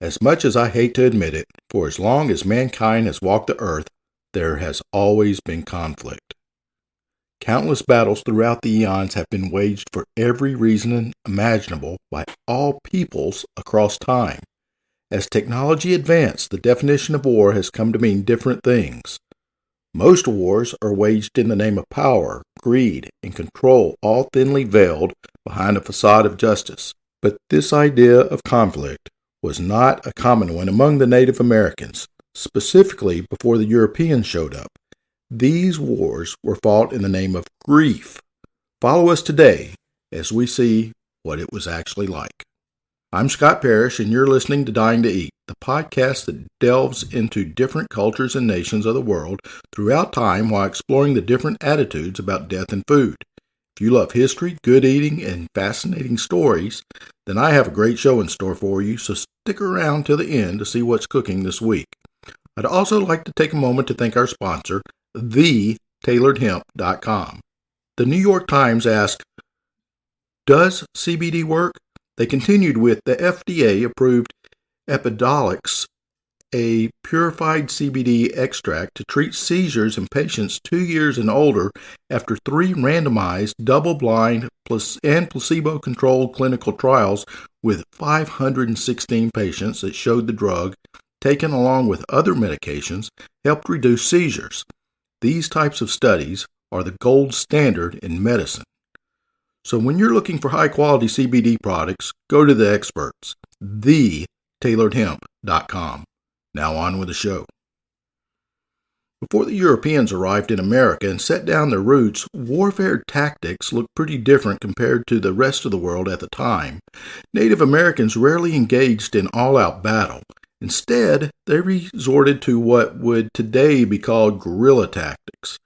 As much as I hate to admit it, for as long as mankind has walked the earth, there has always been conflict. Countless battles throughout the eons have been waged for every reason imaginable by all peoples across time. As technology advanced, the definition of war has come to mean different things. Most wars are waged in the name of power, greed, and control, all thinly veiled behind a facade of justice. But this idea of conflict was not a common one among the Native Americans, specifically before the Europeans showed up. These wars were fought in the name of grief. Follow us today as we see what it was actually like. I'm Scott Parrish, and you're listening to Dying to Eat, the podcast that delves into different cultures and nations of the world throughout time while exploring the different attitudes about death and food. If you love history, good eating, and fascinating stories, then I have a great show in store for you, so stick around till the end to see what's cooking this week. I'd also like to take a moment to thank our sponsor, thetailoredhemp.com. The New York Times asked, "Does CBD work?" They continued with the FDA-approved Epidiolex, a purified CBD extract to treat seizures in patients 2 years and older after 3 randomized, double-blind, and placebo-controlled clinical trials with 516 patients that showed the drug, taken along with other medications, helped reduce seizures. These types of studies are the gold standard in medicine. So when you're looking for high-quality CBD products, go to the experts, thetailoredhemp.com. Now on with the show. Before the Europeans arrived in America and set down their roots, warfare tactics looked pretty different compared to the rest of the world at the time. Native Americans rarely engaged in all-out battle. Instead, they resorted to what would today be called guerrilla tactics.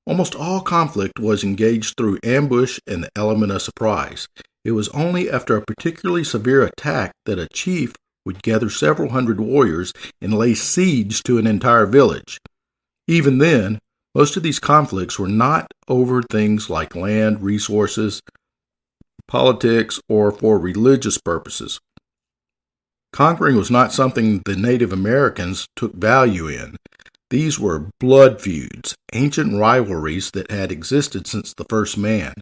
Almost all conflict was engaged through ambush and the element of surprise. It was only after a particularly severe attack that a chief would gather several hundred warriors and lay siege to an entire village. Even then, most of these conflicts were not over things like land, resources, politics, or for religious purposes. Conquering was not something the Native Americans took value in. These were blood feuds, ancient rivalries that had existed since the first man.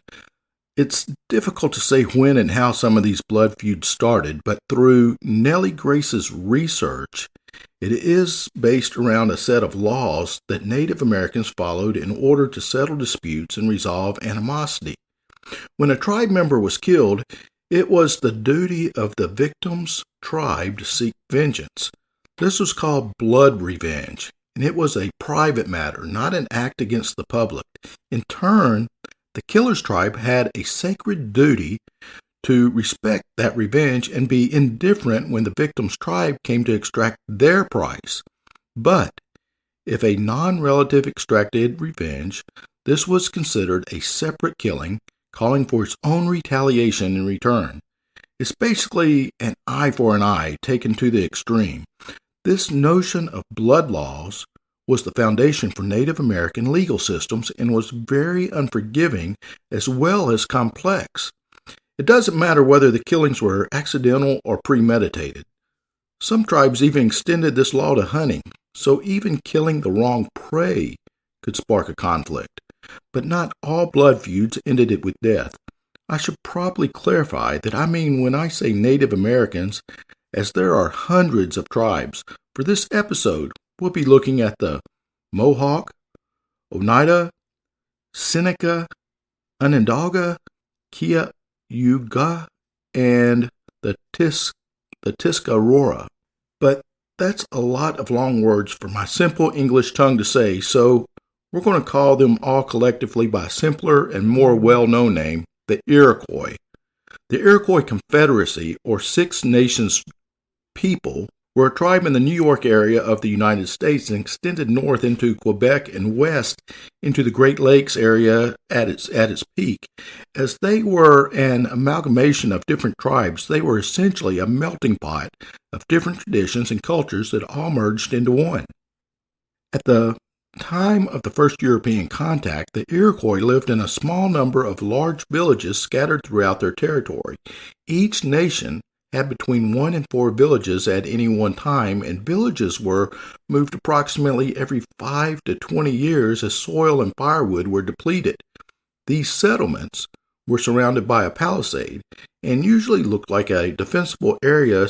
It's difficult to say when and how some of these blood feuds started, but through Nellie Grace's research, it is based around a set of laws that Native Americans followed in order to settle disputes and resolve animosity. When a tribe member was killed, it was the duty of the victim's tribe to seek vengeance. This was called blood revenge, and it was a private matter, not an act against the public. In turn, the killer's tribe had a sacred duty to respect that revenge and be indifferent when the victim's tribe came to extract their price. But if a non-relative extracted revenge, this was considered a separate killing, calling for its own retaliation in return. It's basically an eye for an eye taken to the extreme. This notion of blood laws was the foundation for Native American legal systems and was very unforgiving as well as complex. It doesn't matter whether the killings were accidental or premeditated. Some tribes even extended this law to hunting, so even killing the wrong prey could spark a conflict. But not all blood feuds ended it with death. I should probably clarify that I mean when I say Native Americans, as there are hundreds of tribes. For this episode, we'll be looking at the Mohawk, Oneida, Seneca, Onondaga, Cayuga, and the Tuscarora. But that's a lot of long words for my simple English tongue to say, so we're going to call them all collectively by a simpler and more well-known name, the Iroquois. The Iroquois Confederacy, or Six Nations people, were a tribe in the New York area of the United States and extended north into Quebec and west into the Great Lakes area at its peak. As they were an amalgamation of different tribes, they were essentially a melting pot of different traditions and cultures that all merged into one. At the time of the first European contact, the Iroquois lived in a small number of large villages scattered throughout their territory. Each nation had between 1 and 4 villages at any one time, and villages were moved approximately every 5 to 20 years as soil and firewood were depleted. These settlements were surrounded by a palisade and usually looked like a defensible area,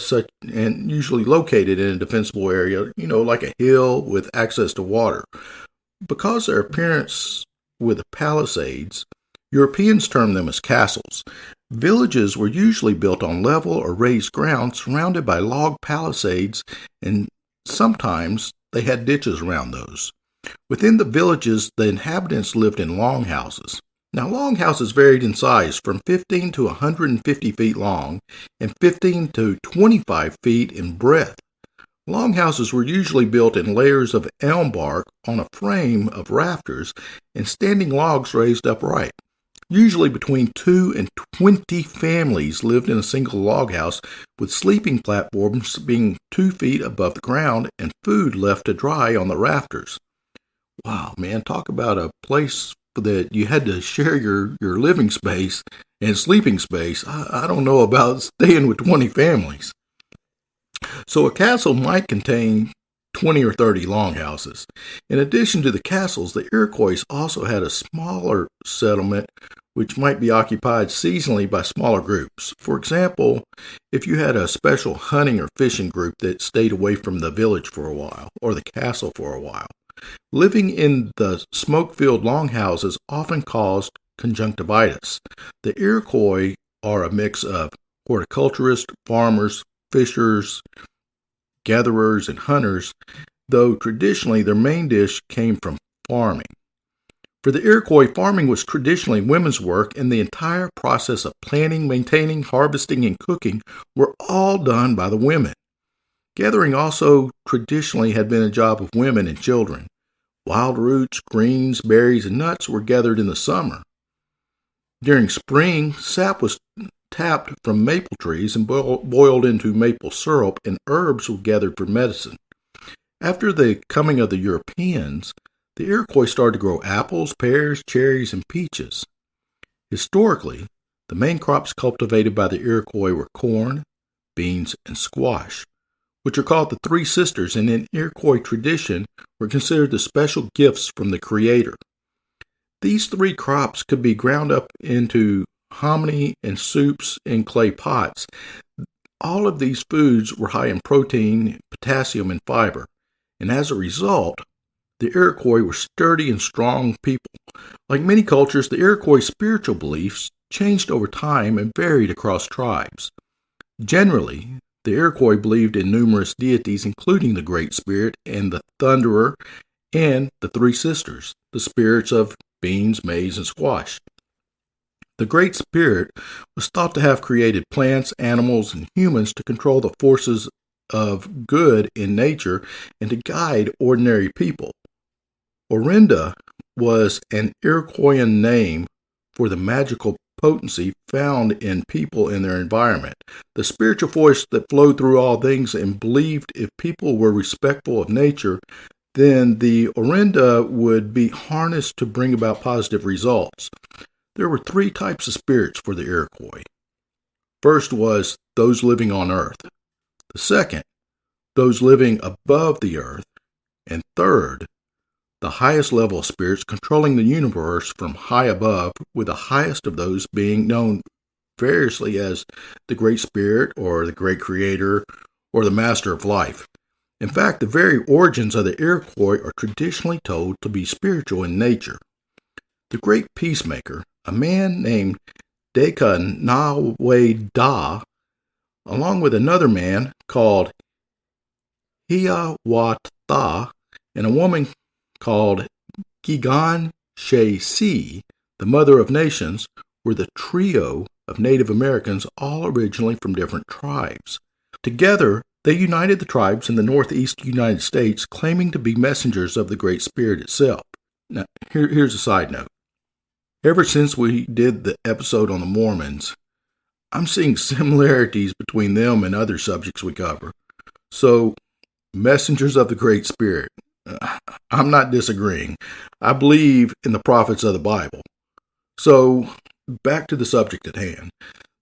and usually located in a defensible area, like a hill with access to water. Because their appearance with the palisades, Europeans termed them as castles. Villages were usually built on level or raised ground surrounded by log palisades, and sometimes they had ditches around those. Within the villages, the inhabitants lived in longhouses. Now, longhouses varied in size from 15 to 150 feet long and 15 to 25 feet in breadth. Longhouses were usually built in layers of elm bark on a frame of rafters and standing logs raised upright. Usually between 2 and 20 families lived in a single log house, with sleeping platforms being 2 feet above the ground and food left to dry on the rafters. Wow, man, talk about a place that you had to share your living space and sleeping space. I don't know about staying with 20 families. So a castle might contain 20 or 30 longhouses. In addition to the castles, the Iroquois also had a smaller settlement which might be occupied seasonally by smaller groups. For example, if you had a special hunting or fishing group that stayed away from the village for a while, or the castle for a while. Living in the smoke-filled longhouses often caused conjunctivitis. The Iroquois are a mix of horticulturists, farmers, fishers, gatherers, and hunters, though traditionally their main dish came from farming. For the Iroquois, farming was traditionally women's work, and the entire process of planting, maintaining, harvesting, and cooking were all done by the women. Gathering also traditionally had been a job of women and children. Wild roots, greens, berries, and nuts were gathered in the summer. During spring, sap was tapped from maple trees and boiled into maple syrup, and herbs were gathered for medicine. After the coming of the Europeans, the Iroquois started to grow apples, pears, cherries, and peaches. Historically, the main crops cultivated by the Iroquois were corn, beans, and squash, which are called the Three Sisters, and in Iroquois tradition were considered the special gifts from the Creator. These three crops could be ground up into hammy and soups in clay pots. All of these foods were high in protein, potassium, and fiber, and as a result, the Iroquois were sturdy and strong people. Like many cultures, the Iroquois' spiritual beliefs changed over time and varied across tribes. Generally, the Iroquois believed in numerous deities, including the Great Spirit and the Thunderer and the Three Sisters, the spirits of beans, maize, and squash. The Great Spirit was thought to have created plants, animals, and humans to control the forces of good in nature and to guide ordinary people. Orinda was an Iroquois name for the magical potency found in people and their environment, the spiritual force that flowed through all things, and believed if people were respectful of nature, then the Orinda would be harnessed to bring about positive results. There were 3 types of spirits for the Iroquois. First was those living on earth. The second, those living above the earth. And third, the highest level of spirits controlling the universe from high above, with the highest of those being known variously as the Great Spirit or the Great Creator or the Master of Life. In fact, the very origins of the Iroquois are traditionally told to be spiritual in nature. The Great Peacemaker, a man named Dekanaway-Da, along with another man called yourthat, and a woman called Gigan-She-Si, the Mother of Nations, were the trio of Native Americans, all originally from different tribes. Together, they united the tribes in the northeast United States, claiming to be messengers of the Great Spirit itself. Now, here's a side note. Ever since we did the episode on the Mormons, I'm seeing similarities between them and other subjects we cover. So, messengers of the Great Spirit. I'm not disagreeing. I believe in the prophets of the Bible. So, back to the subject at hand.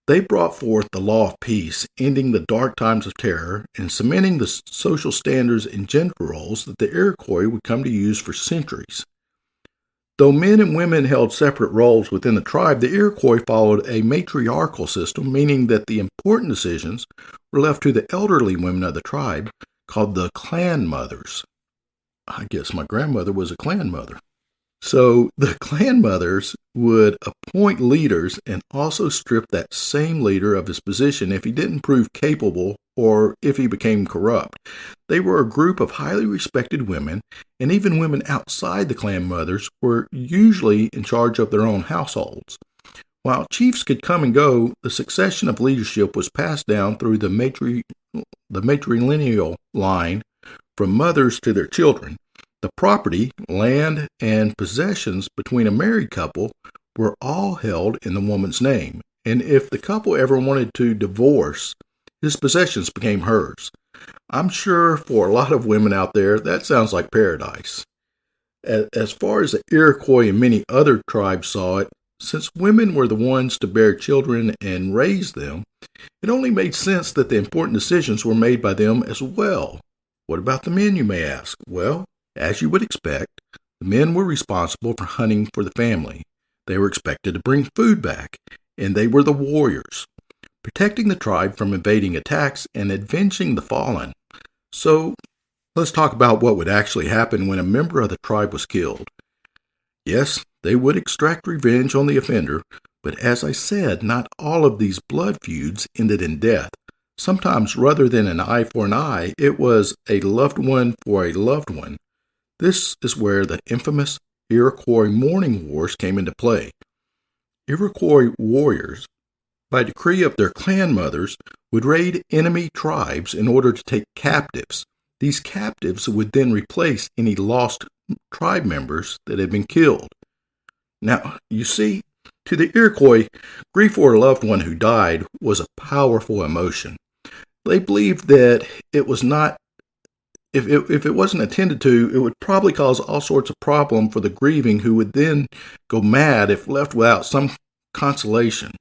They brought forth the law of peace, ending the dark times of terror and cementing the social standards and gender roles that the Iroquois would come to use for centuries. Though men and women held separate roles within the tribe, the Iroquois followed a matriarchal system, meaning that the important decisions were left to the elderly women of the tribe, called the clan mothers. I guess my grandmother was a clan mother. So the clan mothers would appoint leaders and also strip that same leader of his position if he didn't prove capable or if he became corrupt. They were a group of highly respected women, and even women outside the clan mothers were usually in charge of their own households. While chiefs could come and go, the succession of leadership was passed down through the matrilineal line from mothers to their children. The property, land, and possessions between a married couple were all held in the woman's name, and if the couple ever wanted to divorce, his possessions became hers. I'm sure for a lot of women out there, that sounds like paradise. As far as the Iroquois and many other tribes saw it, since women were the ones to bear children and raise them, it only made sense that the important decisions were made by them as well. What about the men, you may ask? Well, as you would expect, the men were responsible for hunting for the family. They were expected to bring food back, and they were the warriors, protecting the tribe from invading attacks and avenging the fallen. So, let's talk about what would actually happen when a member of the tribe was killed. Yes, they would extract revenge on the offender, but as I said, not all of these blood feuds ended in death. Sometimes, rather than an eye for an eye, it was a loved one for a loved one. This is where the infamous Iroquiois Mourning Wars came into play. Iroquois warriors, by decree of their clan mothers, would raid enemy tribes in order to take captives. These captives would then replace any lost tribe members that had been killed. Now, you see, to the Iroquois, grief for a loved one who died was a powerful emotion. They believed that it was not If it wasn't attended to, it would probably cause all sorts of problem for the grieving, who would then go mad if left without some consolation.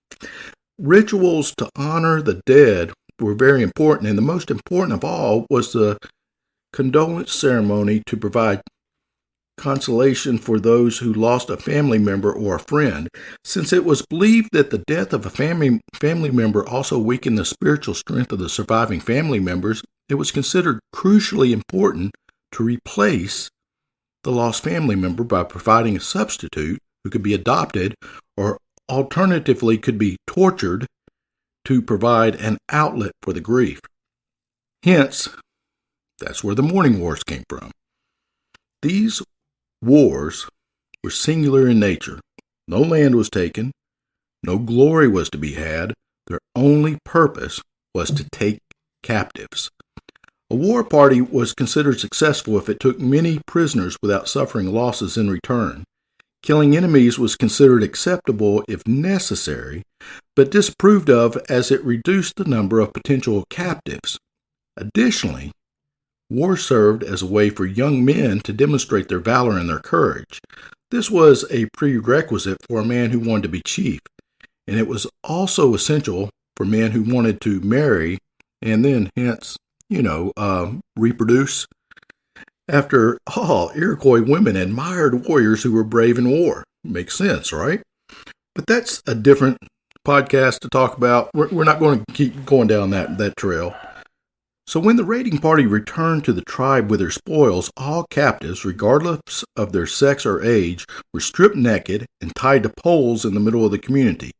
Rituals to honor the dead were very important, and the most important of all was the condolence ceremony to provide consolation for those who lost a family member or a friend. Since it was believed that the death of a family member also weakened the spiritual strength of the surviving family members, it was considered crucially important to replace the lost family member by providing a substitute who could be adopted or alternatively could be tortured to provide an outlet for the grief. Hence, that's where the Mourning Wars came from. These wars were singular in nature. No land was taken. No glory was to be had. Their only purpose was to take captives. A war party was considered successful if it took many prisoners without suffering losses in return. Killing enemies was considered acceptable if necessary, but disapproved of as it reduced the number of potential captives. Additionally, war served as a way for young men to demonstrate their valor and their courage. This was a prerequisite for a man who wanted to be chief, and it was also essential for men who wanted to marry and then, hence, reproduce. After all, Iroquois women admired warriors who were brave in war. Makes sense, right? But that's a different podcast to talk about. We're not going to keep going down that trail. So when the raiding party returned to the tribe with their spoils, all captives, regardless of their sex or age, were stripped naked and tied to poles in the middle of the community.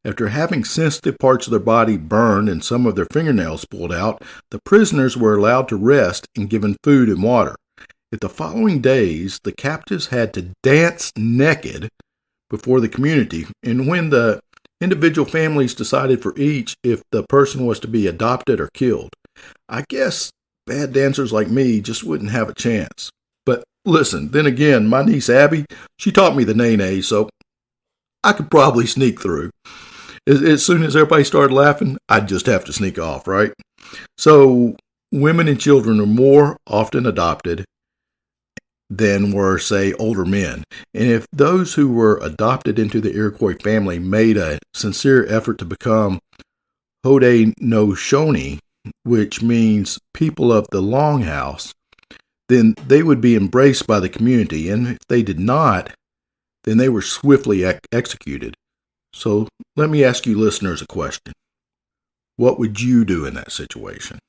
After having sensitive parts of their body burned and some of their fingernails pulled out, the prisoners were allowed to rest and given food and water. If the following days, the captives had to dance naked before the community, and when the individual families decided for each if the person was to be adopted or killed. I guess bad dancers like me just wouldn't have a chance. But listen, then again, my niece Abby, she taught me the nene, so I could probably sneak through. As soon as everybody started laughing, I'd just have to sneak off, right? So women and children are more often adopted than were, say, older men. And if those who were adopted into the Iroquois family made a sincere effort to become Haudenosaunee, which means people of the Longhouse, then they would be embraced by the community, and if they did not, then they were swiftly executed. So let me ask you listeners a question. What would you do in that situation?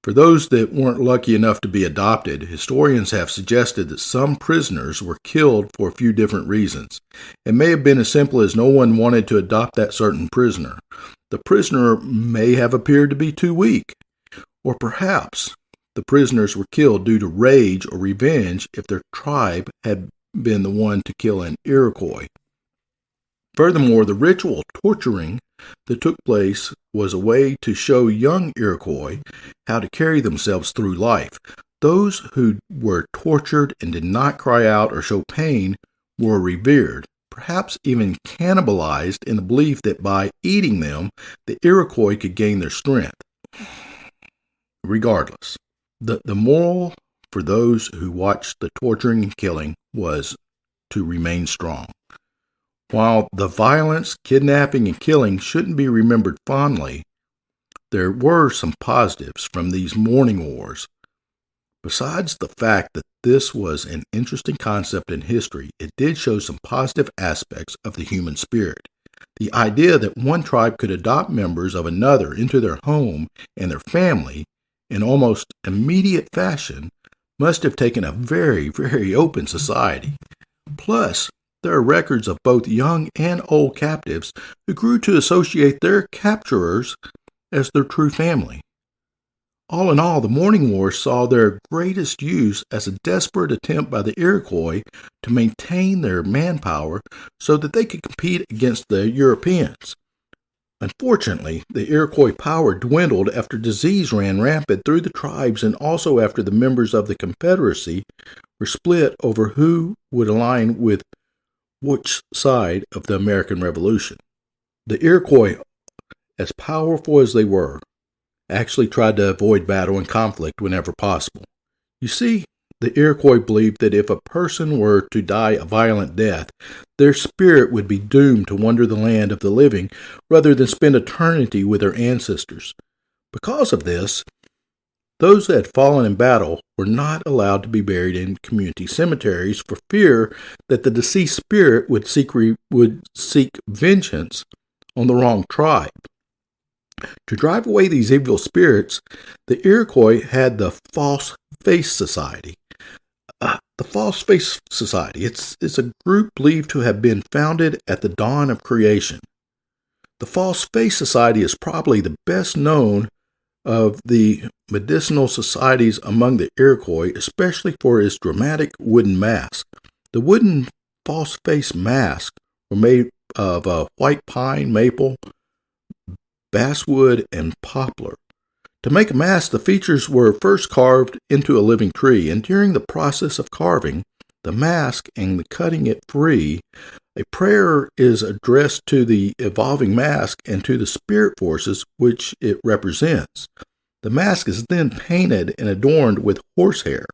For those that weren't lucky enough to be adopted, historians have suggested that some prisoners were killed for a few different reasons. It may have been as simple as no one wanted to adopt that certain prisoner. The prisoner may have appeared to be too weak, or perhaps the prisoners were killed due to rage or revenge if their tribe had been the one to kill an Iroquois. Furthermore, the ritual torturing that took place was a way to show young Iroquois how to carry themselves through life. Those who were tortured and did not cry out or show pain were revered, perhaps even cannibalized in the belief that by eating them, the Iroquois could gain their strength. Regardless, the moral for those who watched the torturing and killing was to remain strong. While the violence, kidnapping, and killing shouldn't be remembered fondly, there were some positives from these mourning wars. Besides the fact that this was an interesting concept in history, it did show some positive aspects of the human spirit. The idea that one tribe could adopt members of another into their home and their family in almost immediate fashion must have taken a very, very open society. Plus, there are records of both young and old captives who grew to associate their capturers as their true family. All in all, the Mourning Wars saw their greatest use as a desperate attempt by the Iroquois to maintain their manpower so that they could compete against the Europeans. Unfortunately, the Iroquois power dwindled after disease ran rampant through the tribes and also after the members of the Confederacy were split over who would align with which side of the American Revolution. The Iroquois, as powerful as they were, actually tried to avoid battle and conflict whenever possible. You see, the Iroquois believed that if a person were to die a violent death, their spirit would be doomed to wander the land of the living rather than spend eternity with their ancestors. Because of this, those that had fallen in battle were not allowed to be buried in community cemeteries for fear that the deceased spirit would seek vengeance on the wrong tribe. To drive away these evil spirits, the Iroquois had the False Face Society. The False Face Society, it's a group believed to have been founded at the dawn of creation. The False Face Society is probably the best known of the medicinal societies among the Iroquois, especially for its dramatic wooden mask. The wooden false face masks were made of white pine, maple, basswood, and poplar. To make a mask, the features were first carved into a living tree, and during the process of carving the mask and cutting it free, a prayer is addressed to the evolving mask and to the spirit forces which it represents. The mask is then painted and adorned with horsehair.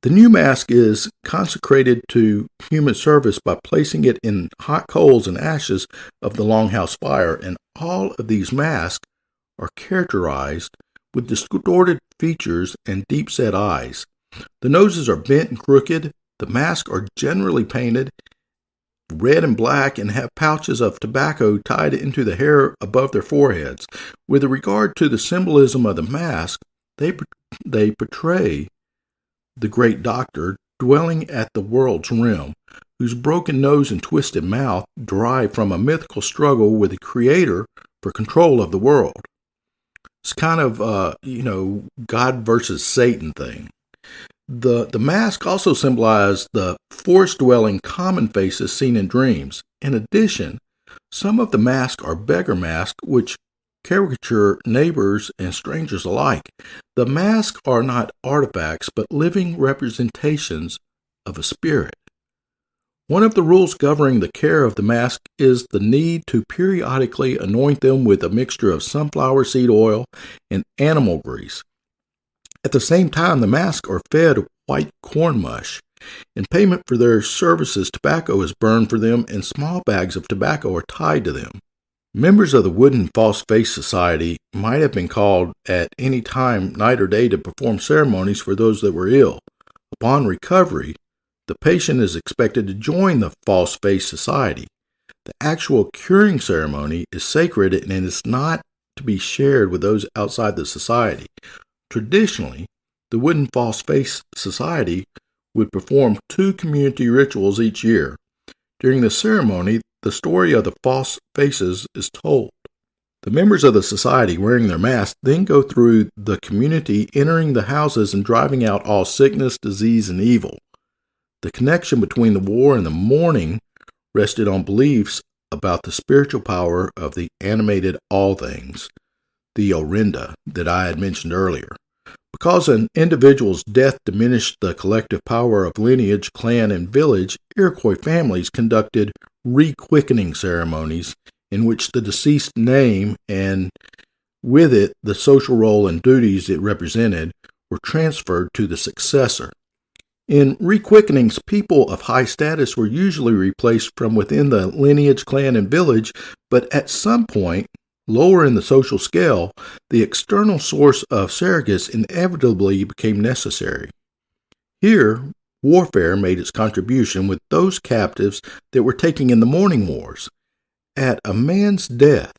The new mask is consecrated to human service by placing it in hot coals and ashes of the Longhouse fire, and all of these masks are characterized with distorted features and deep-set eyes. The noses are bent and crooked. The masks are generally painted red and black and have pouches of tobacco tied into the hair above their foreheads. With regard to the symbolism of the mask, they portray the great doctor dwelling at the world's rim, whose broken nose and twisted mouth derive from a mythical struggle with the Creator for control of the world. It's kind of, God versus Satan thing. The mask also symbolized the forest-dwelling common faces seen in dreams. In addition, some of the masks are beggar masks, which caricature neighbors and strangers alike. The masks are not artifacts, but living representations of a spirit. One of the rules governing the care of the mask is the need to periodically anoint them with a mixture of sunflower seed oil and animal grease. At the same time, the masks are fed white corn mush. In payment for their services, tobacco is burned for them, and small bags of tobacco are tied to them. Members of the Wooden False Face Society might have been called at any time, night or day, to perform ceremonies for those that were ill. Upon recovery, the patient is expected to join the False Face Society. The actual curing ceremony is sacred and is not to be shared with those outside the society. Traditionally, the Wooden False Face Society would perform 2 community rituals each year. During the ceremony, the story of the false faces is told. The members of the society, wearing their masks, then go through the community, entering the houses and driving out all sickness, disease, and evil. The connection between the war and the mourning rested on beliefs about the spiritual power of the animated all things, the Orinda, that I had mentioned earlier. Because an individual's death diminished the collective power of lineage, clan, and village, Iroquois families conducted requickening ceremonies in which the deceased name and with it the social role and duties it represented were transferred to the successor. In requickenings, people of high status were usually replaced from within the lineage, clan, and village, but at some point, lower in the social scale, the external source of surrogates inevitably became necessary. Here, warfare made its contribution with those captives that were taken in the Mourning Wars. At a man's death,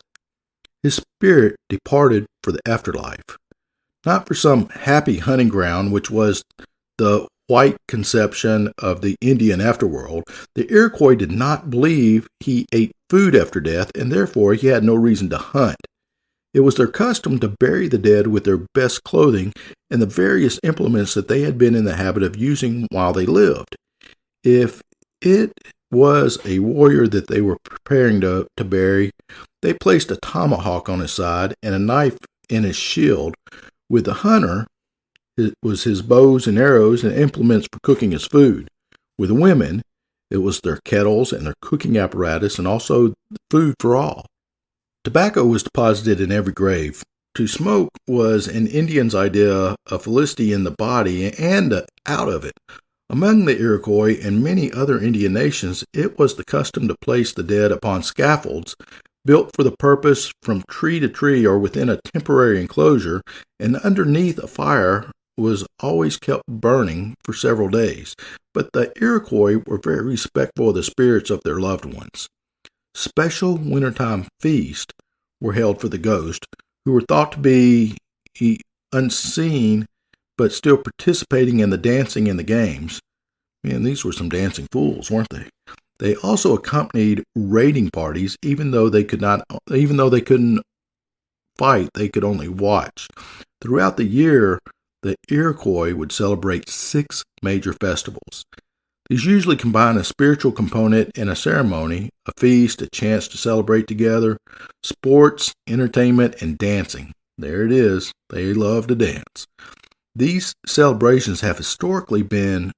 his spirit departed for the afterlife, not for some happy hunting ground, which was the white conception of the Indian afterworld. The Iroquois did not believe he ate food after death, and therefore he had no reason to hunt. It was their custom to bury the dead with their best clothing and the various implements that they had been in the habit of using while they lived. If it was a warrior that they were preparing to bury, they placed a tomahawk on his side and a knife in his shield. With the hunter, it was his bows and arrows and implements for cooking his food. With the women, it was their kettles and their cooking apparatus and also food for all. Tobacco was deposited in every grave. To smoke was an Indian's idea of felicity in the body and out of it. Among the Iroquois and many other Indian nations, it was the custom to place the dead upon scaffolds built for the purpose from tree to tree or within a temporary enclosure, and underneath a fire was always kept burning for several days. But the Iroquois were very respectful of the spirits of their loved ones. Special wintertime feasts were held for the ghosts, who were thought to be unseen but still participating in the dancing and the games. Man, these were some dancing fools, weren't they? They also accompanied raiding parties, even though they couldn't fight, they could only watch. Throughout the year, the Iroquois would celebrate 6 major festivals. These usually combine a spiritual component and a ceremony, a feast, a chance to celebrate together, sports, entertainment, and dancing. There it is. They love to dance. These celebrations have historically been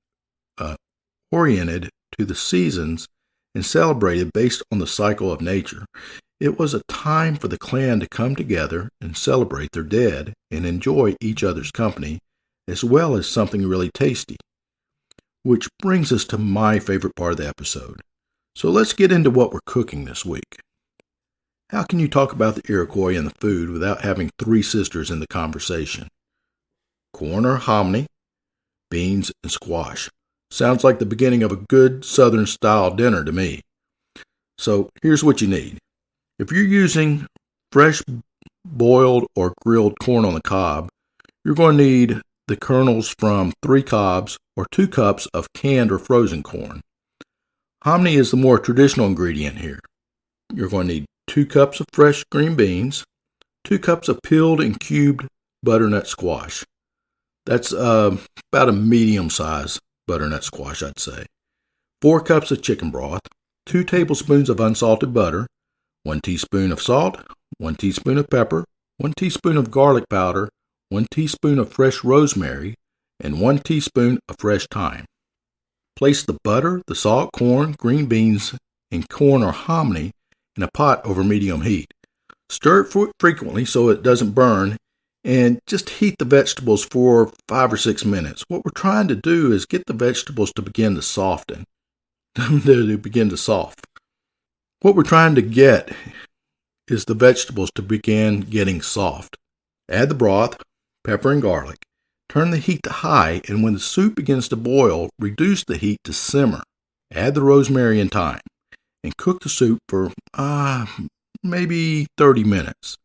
oriented to the seasons and celebrated based on the cycle of nature. It was a time for the clan to come together and celebrate their dead and enjoy each other's company, as well as something really tasty. Which brings us to my favorite part of the episode. So let's get into what we're cooking this week. How can you talk about the Iroquois and the food without having 3 sisters in the conversation? Corn or hominy, beans, and squash. Sounds like the beginning of a good Southern-style dinner to me. So here's what you need. If you're using fresh boiled or grilled corn on the cob, you're going to need the kernels from 3 cobs or 2 cups of canned or frozen corn. Hominy is the more traditional ingredient here. You're going to need 2 cups of fresh green beans, 2 cups of peeled and cubed butternut squash. That's about a medium-sized butternut squash, I'd say. 4 cups of chicken broth, 2 tablespoons of unsalted butter, 1 teaspoon of salt, 1 teaspoon of pepper, 1 teaspoon of garlic powder, 1 teaspoon of fresh rosemary, and 1 teaspoon of fresh thyme. Place the butter, the salt, corn, green beans, and corn or hominy in a pot over medium heat. Stir it frequently so it doesn't burn, and just heat the vegetables for 5 or 6 minutes. What we're trying to do is get the vegetables to begin to soften. What we're trying to get is the vegetables to begin getting soft. Add the broth, pepper, and garlic. Turn the heat to high, and when the soup begins to boil, reduce the heat to simmer. Add the rosemary and thyme, and cook the soup for maybe 30 minutes.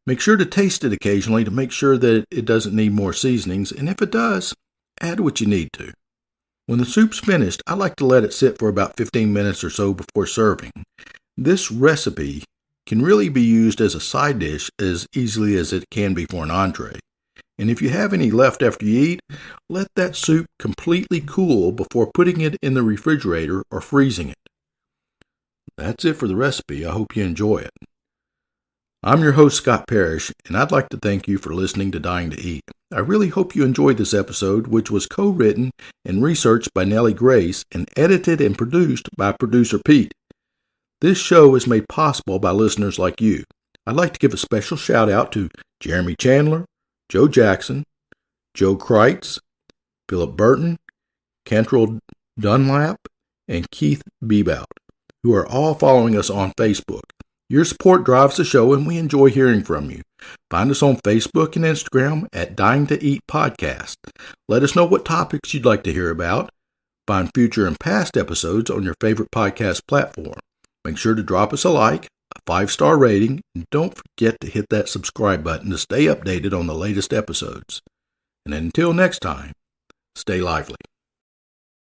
Make sure to taste it occasionally to make sure that it doesn't need more seasonings, and if it does, add what you need to. When the soup's finished, I like to let it sit for about 15 minutes or so before serving. This recipe can really be used as a side dish as easily as it can be for an entree. And if you have any left after you eat, let that soup completely cool before putting it in the refrigerator or freezing it. That's it for the recipe. I hope you enjoy it. I'm your host, Scott Parrish, and I'd like to thank you for listening to Dying to Eat. I really hope you enjoyed this episode, which was co-written and researched by Nellie Grace and edited and produced by producer Pete. This show is made possible by listeners like you. I'd like to give a special shout out to Jeremy Chandler, Joe Jackson, Joe Kreitz, Philip Burton, Cantrell Dunlap, and Keith Bebout, who are all following us on Facebook. Your support drives the show, and we enjoy hearing from you. Find us on Facebook and Instagram at Dying to Eat Podcast. Let us know what topics you'd like to hear about. Find future and past episodes on your favorite podcast platform. Make sure to drop us a like, a 5-star rating, and don't forget to hit that subscribe button to stay updated on the latest episodes. And until next time, stay lively.